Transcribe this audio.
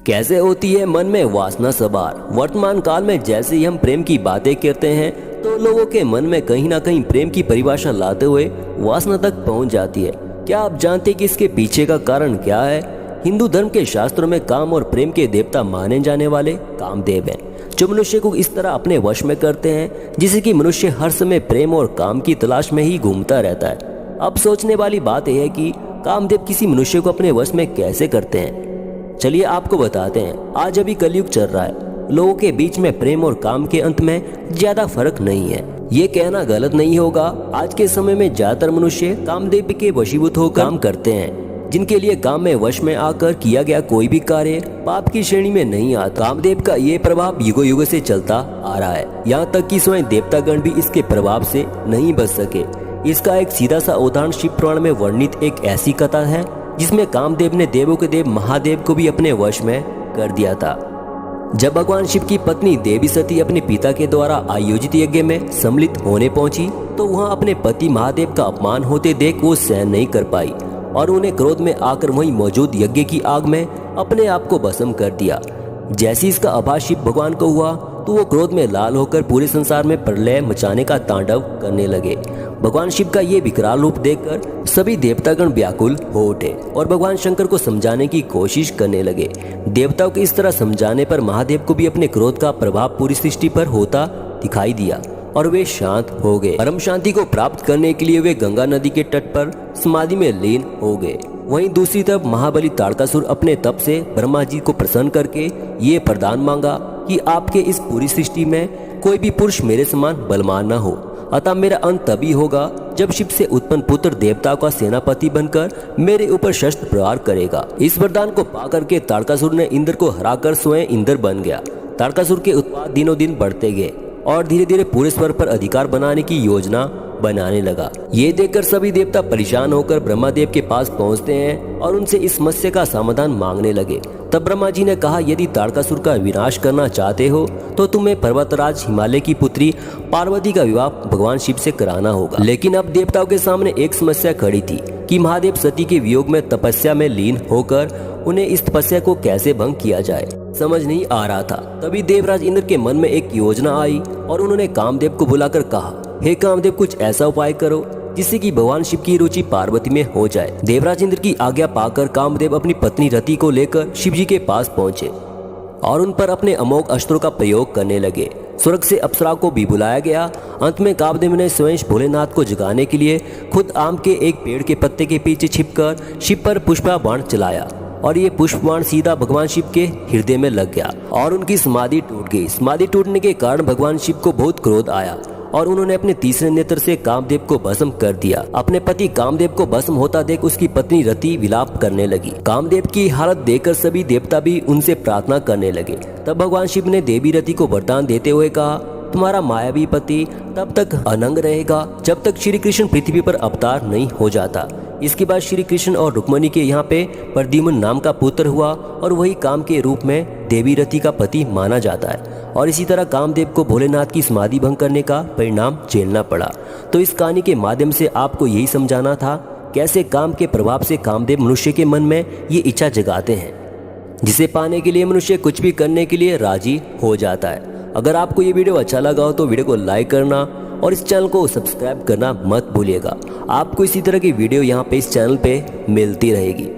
कैसे होती है मन में वासना सवार। वर्तमान काल में जैसे ही हम प्रेम की बातें करते हैं तो लोगों के मन में कहीं ना कहीं प्रेम की परिभाषा लाते हुए वासना तक पहुंच जाती है। क्या आप जानते हैं कि इसके पीछे का कारण क्या है? हिंदू धर्म के शास्त्रों में काम और प्रेम के देवता माने जाने वाले कामदेव हैं, जो मनुष्य को इस तरह अपने वश में करते हैं जिससे कि मनुष्य हर समय प्रेम और काम की तलाश में ही घूमता रहता है। अब सोचने वाली बात यह है कि कामदेव किसी मनुष्य को अपने वश में कैसे करते हैं। चलिए आपको बताते हैं। आज अभी कलयुग चल रहा है, लोगों के बीच में प्रेम और काम के अंत में ज्यादा फर्क नहीं है। ये कहना गलत नहीं होगा। आज के समय में ज्यादातर मनुष्य कामदेव के वशीभूत होकर काम करते हैं, जिनके लिए काम में वश में आकर किया गया कोई भी कार्य पाप की श्रेणी में नहीं आता। कामदेव का ये प्रभाव युगों युगों से चलता आ रहा है, यहाँ तक कि स्वयं देवतागण भी इसके प्रभाव से नहीं बच सके। इसका एक सीधा सा उदाहरण शिव पुराण में वर्णित एक ऐसी कथा है जिसमें कामदेव ने देवों के देव महादेव को भी अपने वश में कर दिया था। जब भगवान शिव की पत्नी देवी सती अपने पिता के द्वारा आयोजित यज्ञ में सम्मिलित होने पहुंची तो वहां अपने पति महादेव का अपमान होते देख वो सहन नहीं कर पाई और उन्हें क्रोध में आकर वहीं मौजूद यज्ञ की आग में अपने आप को भस्म कर दिया। जैसे इसका आभास शिव भगवान को हुआ तो वो क्रोध में लाल होकर पूरे संसार में प्रलय मचाने का तांडव करने लगे। भगवान शिव का ये विकराल रूप देखकर सभी देवतागण व्याकुल हो उठे और भगवान शंकर को समझाने की कोशिश करने लगे। देवताओं के इस तरह समझाने पर महादेव को भी अपने क्रोध का प्रभाव पूरी सृष्टि पर होता दिखाई दिया और वे शांत हो गए। परम शांति को प्राप्त करने के लिए वे गंगा नदी के तट पर समाधि में लीन हो गए। वहीं दूसरी तरफ महाबली ताड़कासुर अपने तप से ब्रह्मा जी को प्रसन्न करके ये वरदान मांगा कि आपके इस पूरी सृष्टि में कोई भी पुरुष मेरे समान बलवान न हो, अतः मेरा अंत तभी होगा जब शिव से उत्पन्न पुत्र देवताओं का सेनापति बनकर मेरे ऊपर शस्त्र प्रहार करेगा। इस वरदान को पाकर के ताड़कासुर ने इंद्र को हराकर स्वयं इंद्र बन गया। ताड़कासुर के उत्पाद दिनों दिन बढ़ते गए और धीरे धीरे पूरे स्वर पर अधिकार बनाने की योजना बनाने लगा। ये देखकर सभी देवता परेशान होकर ब्रह्मा देव के पास पहुंचते हैं और उनसे इस समस्या का समाधान मांगने लगे। तब ब्रह्मा जी ने कहा, यदि ताड़कासुर का विनाश करना चाहते हो तो तुम्हें पर्वतराज हिमालय की पुत्री पार्वती का विवाह भगवान शिव से कराना होगा। लेकिन अब देवताओं के सामने एक समस्या खड़ी थी कि महादेव सती के वियोग में तपस्या में लीन होकर उन्हें इस तपस्या को कैसे भंग किया जाए, समझ नहीं आ रहा था। तभी देवराज इंद्र के मन में एक योजना आई और उन्होंने कामदेव को बुलाकर कहा, हे कामदेव, कुछ ऐसा उपाय करो जिससे कि भगवान शिव की रुचि पार्वती में हो जाए। देवराज इंद्र की आज्ञा पाकर कामदेव अपनी पत्नी रति को लेकर शिव जी के पास पहुंचे और उन पर अपने अमोघ अस्त्रों का प्रयोग करने लगे। स्वर्ग से अप्सरा को भी बुलाया गया। अंत में कामदेव ने स्वयं भोलेनाथ को जगाने के लिए खुद आम के एक पेड़ के पत्ते के पीछे छिपकर शिव पर पुष्पा बाण चलाया और ये पुष्प बाण सीधा भगवान शिव के हृदय में लग गया और उनकी समाधि टूट गई। समाधि टूटने के कारण भगवान शिव को बहुत क्रोध आया और उन्होंने अपने तीसरे नेत्र से कामदेव को भस्म कर दिया। अपने पति कामदेव को भस्म होता देख उसकी पत्नी रति विलाप करने लगी। कामदेव की हालत देखकर सभी देवता भी उनसे प्रार्थना करने लगे। तब भगवान शिव ने देवी रति को वरदान देते हुए कहा, तुम्हारा मायावी पति तब तक अनंग रहेगा जब तक श्री कृष्ण पृथ्वी पर अवतार नहीं हो जाता। इसके बाद श्री कृष्ण और रुक्मणी के यहाँ पे प्रद्युम्न नाम का पुत्र हुआ और वही काम के रूप में देवी रति का पति माना जाता है। और इसी तरह कामदेव को भोलेनाथ की समाधि भंग करने का परिणाम झेलना पड़ा। तो इस कहानी के माध्यम से आपको यही समझाना था कैसे काम के प्रभाव से कामदेव मनुष्य के मन में ये इच्छा जगाते हैं, जिसे पाने के लिए मनुष्य कुछ भी करने के लिए राजी हो जाता है। अगर आपको ये वीडियो अच्छा लगा हो तो वीडियो को लाइक करना और इस चैनल को सब्सक्राइब करना मत भूलिएगा। आपको इसी तरह की वीडियो यहाँ पे इस चैनल पे मिलती रहेगी।